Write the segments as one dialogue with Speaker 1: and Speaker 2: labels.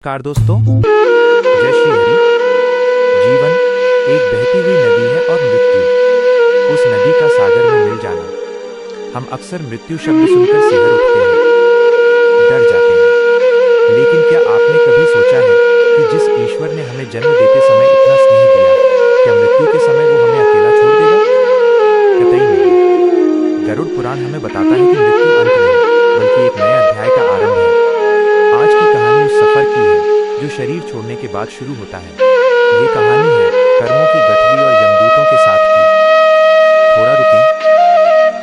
Speaker 1: Car दोस्तों, जय श्री हरि। जीवन एक बहती हुई नदी है और मृत्यु उस नदी का सागर में मिल जाना। हम अक्सर मृत्यु शब्द सुनकर सिहर उठते हैं, डर जाते हैं। लेकिन क्या आपने कभी सोचा है कि जिस ईश्वर ने हमें जन्म देते समय इतना स्नेह दिया, क्या मृत्यु के समय वो हमें अकेला छोड़ देगा? कतई नहीं। गरुड़ पुराण हमें बताता है कि मृत्यु अंत नहीं, बल्कि एक नए अध्याय का आरंभ है। आज की कहानी उस सफर की है जो शरीर छोड़ने के बाद शुरू होता है। ये कहानी है कर्मों की गठरी और यमदूतों के साथ की। थोड़ा रुकें।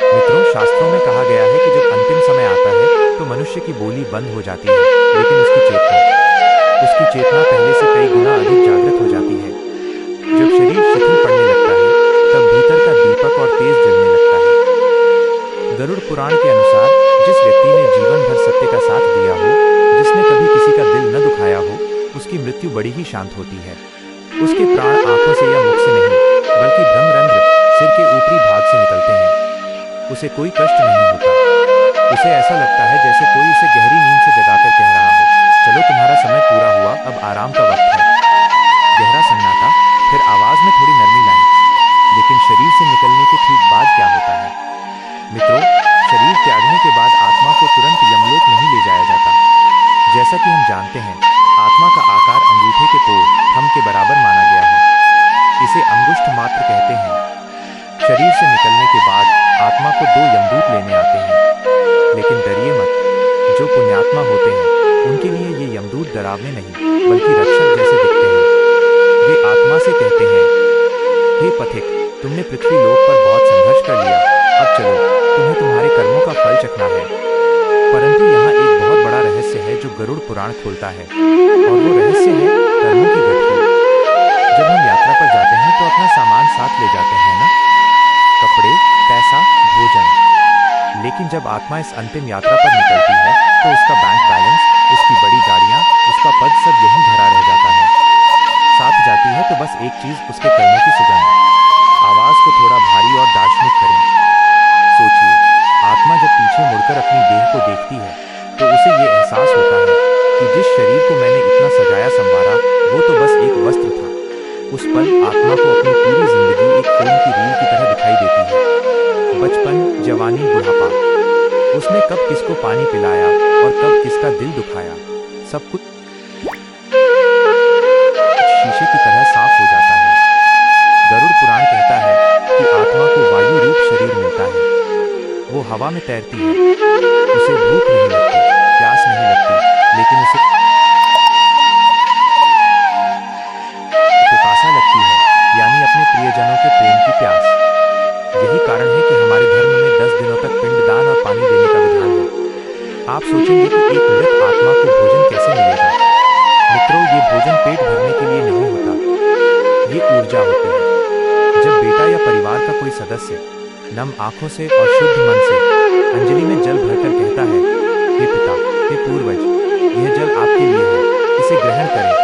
Speaker 1: मित्रों, शास्त्रों में कहा गया है कि जब अंतिम समय आता है तो मनुष्य की बोली बंद हो जाती है, लेकिन उसकी चेतना पहले से कई गुना अधिक जागृत हो जाती है। जब शरीर शिथिल पड़ने लगता है, तब भीतर का दीपक और तेज जलने लगता है। गरुड़ पुराण के अनुसार जिस व्यक्ति ने जीवन भर सत्य का साथ दिया हो, जिसने कभी किसी का दिल न दुखाया हो, उसकी मृत्यु बड़ी ही शांत होती है। उसके प्राण आंखों से या मुख से नहीं, बल्कि ब्रह्मरंध्र, सिर के ऊपरी भाग से निकलते हैं। उसे कोई कष्ट नहीं होता। उसे ऐसा लगता है जैसे कोई उसे गहरी नींद से जगाकर कह रहा हो, चलो तुम्हारा समय पूरा हुआ, अब आराम का वक्त है। गहरा सन्नाटा, फिर आवाज में थोड़ी नरमी लाएं। लेकिन शरीर से निकलने के ठीक बाद क्या होता है? मित्रों, शरीर त्यागने के बाद आत्मा को तुरंत यमलोक नहीं ले जाया जाता। जैसा कि हम जानते हैं, आत्मा का आकार अंगूठे के पोर थंब के बराबर माना गया है। इसे अंगुष्ठ मात्र कहते हैं। शरीर से निकलने के बाद आत्मा को दो यमदूत लेने आते हैं। लेकिन डरिए मत, जो पुण्यात्मा होते हैं उनके लिए ये यमदूत डरावने नहीं, बल्कि रक्षक जैसे दिखते हैं। वे आत्मा से कहते हैं, हे पथिक, तुमने पृथ्वी लोक पर बहुत संघर्ष कर लिया, अब चलो, तुम्हें तुम्हारे कर्मों का फल चखना है। परंतु यहाँ एक बहुत बड़ा रहस्य है जो गरुड़ पुराण खोलता है, और वो रहस्य है कर्मों की गठरी। जब हम यात्रा पर जाते हैं तो अपना सामान साथ ले जाते हैं ना, कपड़े, पैसा, भोजन। लेकिन जब आत्मा इस अंतिम यात्रा पर निकलती है तो उसका बैंक बैलेंस, उसकी बड़ी गाड़ियाँ, उसका पद सब यहीं धरा रह जाता है। साथ जाती है तो बस एक चीज, उसके कर्मों की सुगंध। आवाज को थोड़ा भारी और दार्शनिक करें। सोचिए, आत्मा जब पीछे मुड़कर अपनी देह को देखती है तो उसे ये एहसास होता है कि जिस शरीर को मैंने इतना सजाया संवारा, वो तो बस एक वस्त्र था। उस पल आत्मा को अपनी पूरी जिंदगी एक फिल्म की रील की तरह दिखाई देती है। बचपन, जवानी, बुढ़ापा, उसने कब किसको पानी पिलाया और कब किसका दिल दुखाया, सब कुछ शीशे की तरह साफ हो जाता है। गरुड़ पुराण कहता है कि आत्मा को वायु रूप शरीर मिलता है। वो हवा में तैरती है, उसे भूख नहीं लगती, प्यास नहीं लगती, लेकिन उसे पिपासा लगती है, यानी अपने प्रियजनों के प्रेम की प्यास। यही कारण है कि हमारे धर्म में 10 दिनों तक पिंडदान और पानी देने का विधान है। आप सोचेंगे कि एक मृत आत्मा को भोजन कैसे मिलेगा? मित्रों, ये भोजन पेट भरने के लिए नहीं होता, ये ऊर्जा होती है। जब बेटा या परिवार का कोई सदस्य नम आंखों से और शुद्ध मन से अंजलि में जल भरकर कहता है, हे पिता, हे पूर्वज, यह जल आपके लिए है, इसे ग्रहण करें,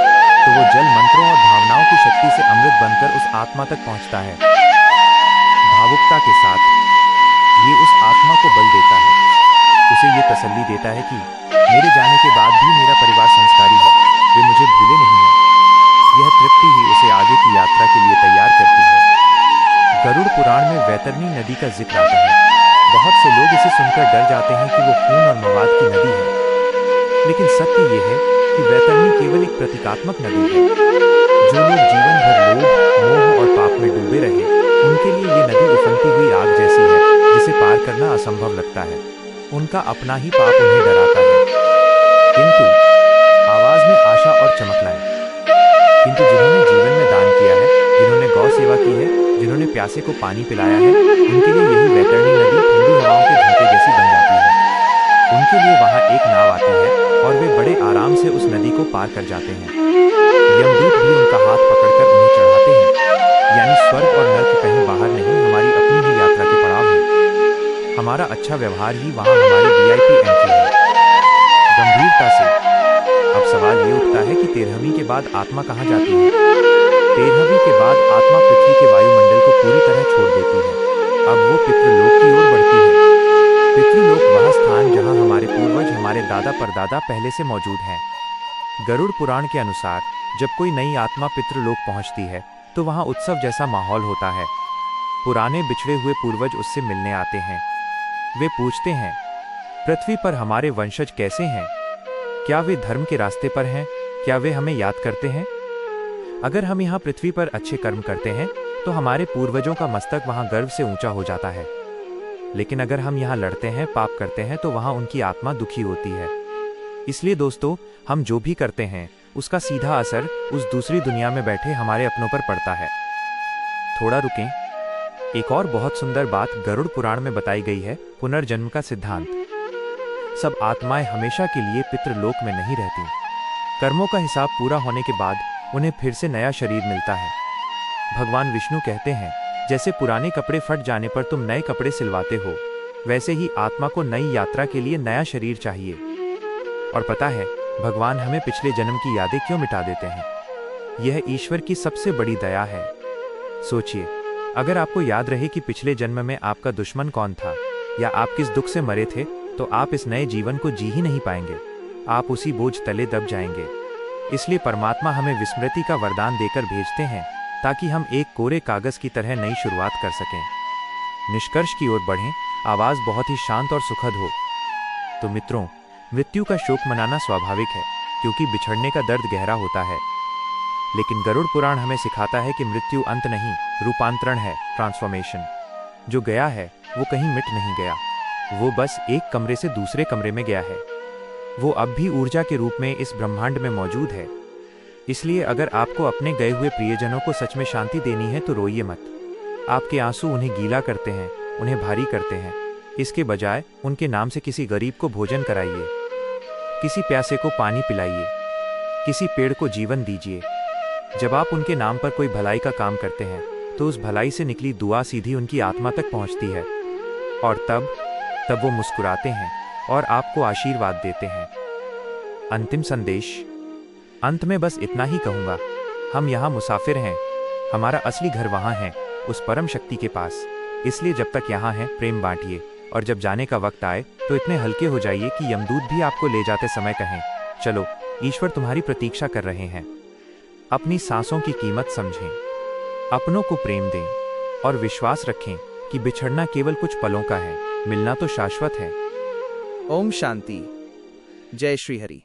Speaker 1: तो वो जल मंत्रों और भावनाओं की शक्ति से अमृत बनकर उस आत्मा तक पहुंचता है। भावुकता के साथ ये उस आत्मा को बल देता है, उसे ये तसल्ली देता है कि मेरे जाने के बाद भी मेरा परिवार संस्कारी है, वे मुझे भूले नहीं हैं। यह तृप्ति ही उसे आगे की यात्रा के लिए तैयार करती है। गरुड़ पुराण में वैतरणी नदी का जिक्र आता है। बहुत से लोग इसे सुनकर डर जाते हैं कि वो खून और मवाद की नदी है। लेकिन सत्य ये है कि वैतरणी केवल एक प्रतीकात्मक नदी है। जो लोग जीवन भर लोभ, मोह और पाप में डूबे रहे, उनके लिए ये नदी उफनती हुई आग जैसी है, जिसे पार करना असंभव लगता है। उनका अपना ही पाप उन्हें डराता है। किंतु आवाज में आशा और चमक लाए। किंतु जिन्होंने जीवन में दान किया है, जिन्होंने गौ सेवा की है, जिन्होंने प्यासे को पानी पिलाया है, उनके लिए यही वैतरणी नदी ठंडी हवाओं के झोंके जैसी बन जाती है। उनके लिए वहां एक नाव आती है और वे बड़े आराम से उस नदी को पार कर जाते हैं। यमदूत भी उनका हाथ पकड़कर उन्हें चढ़ाते हैं। यानी स्वर्ग और नर्क कहीं बाहर नहीं, हमारी अपनी ही यात्रा के पड़ाव है। हमारा अच्छा व्यवहार ही वहां हमारी VIP एंट्री है। गंभीरता से अब सवाल ये उठता है कि 13वीं के बाद आत्मा कहाँ जाती है? 13वीं के बाद आत्मा पृथ्वी के वायुमंडल को पूरी तरह छोड़ देती है। अब वो पितृलोक की ओर बढ़ती है। पितृलोक वह स्थान जहाँ हमारे पूर्वज, हमारे दादा परदादा पहले से मौजूद हैं। गरुड़ पुराण के अनुसार जब कोई नई आत्मा पितृलोक पहुंचती है तो वहां उत्सव जैसा माहौल होता है। पुराने बिछड़े हुए पूर्वज उससे मिलने आते हैं। वे पूछते हैं, पृथ्वी पर हमारे वंशज कैसे हैं? क्या वे धर्म के रास्ते पर हैं? क्या वे हमें याद करते हैं? अगर हम यहाँ पृथ्वी पर अच्छे कर्म करते हैं तो हमारे पूर्वजों का मस्तक वहाँ गर्व से ऊंचा हो जाता है। लेकिन अगर हम यहाँ लड़ते हैं, पाप करते हैं, तो वहाँ उनकी आत्मा दुखी होती है। इसलिए दोस्तों, हम जो भी करते हैं उसका सीधा असर उस दूसरी दुनिया में बैठे हमारे अपनों पर पड़ता है। थोड़ा रुकें। एक और बहुत सुंदर बात गरुड़ पुराण में बताई गई है, पुनर्जन्म का सिद्धांत। सब आत्माएं हमेशा के लिए पितृलोक में नहीं रहती। कर्मों का हिसाब पूरा होने के बाद उन्हें फिर से नया शरीर मिलता है। भगवान विष्णु कहते हैं, जैसे पुराने कपड़े फट जाने पर तुम नए कपड़े सिलवाते हो, वैसे ही आत्मा को नई यात्रा के लिए नया शरीर चाहिए। और पता है भगवान हमें पिछले जन्म की यादें क्यों मिटा देते हैं? यह ईश्वर की सबसे बड़ी दया है। सोचिए, अगर आपको याद रहे कि पिछले जन्म में आपका दुश्मन कौन था या आप किस दुख से मरे थे, तो आप इस नए जीवन को जी ही नहीं पाएंगे। आप उसी बोझ तले दब जाएंगे। इसलिए परमात्मा हमें विस्मृति का वरदान देकर भेजते हैं ताकि हम एक कोरे कागज की तरह नई शुरुआत कर सकें। निष्कर्ष की ओर बढ़ें। आवाज बहुत ही शांत और सुखद हो। तो मित्रों, मृत्यु का शोक मनाना स्वाभाविक है क्योंकि बिछड़ने का दर्द गहरा होता है। लेकिन गरुड़ पुराण हमें सिखाता है कि मृत्यु अंत नहीं, रूपांतरण है, ट्रांसफॉर्मेशन। जो गया है वो कहीं मिट नहीं गया, वो बस एक कमरे से दूसरे कमरे में गया है। वो अब भी ऊर्जा के रूप में इस ब्रह्मांड में मौजूद है। इसलिए अगर आपको अपने गए हुए प्रियजनों को सच में शांति देनी है तो रोइए मत। आपके आंसू उन्हें गीला करते हैं, उन्हें भारी करते हैं। इसके बजाय उनके नाम से किसी गरीब को भोजन कराइए, किसी प्यासे को पानी पिलाइए, किसी पेड़ को जीवन दीजिए। जब आप उनके नाम पर कोई भलाई का काम करते हैं तो उस भलाई से निकली दुआ सीधी उनकी आत्मा तक पहुंचती है और तब वो मुस्कुराते हैं और आपको आशीर्वाद देते हैं। अंतिम संदेश। अंत में बस इतना ही कहूंगा, हम यहाँ मुसाफिर हैं। हमारा असली घर वहाँ है, उस परम शक्ति के पास। इसलिए जब तक यहाँ हैं, प्रेम बांटिए, और जब जाने का वक्त आए तो इतने हल्के हो जाइए कि यमदूत भी आपको ले जाते समय कहें, चलो, ईश्वर तुम्हारी प्रतीक्षा कर रहे हैं। अपनी सांसों की कीमत समझें, अपनों को प्रेम दें और विश्वास रखें कि बिछड़ना केवल कुछ पलों का है, मिलना तो शाश्वत है।
Speaker 2: ओम शांति। जय श्री हरि।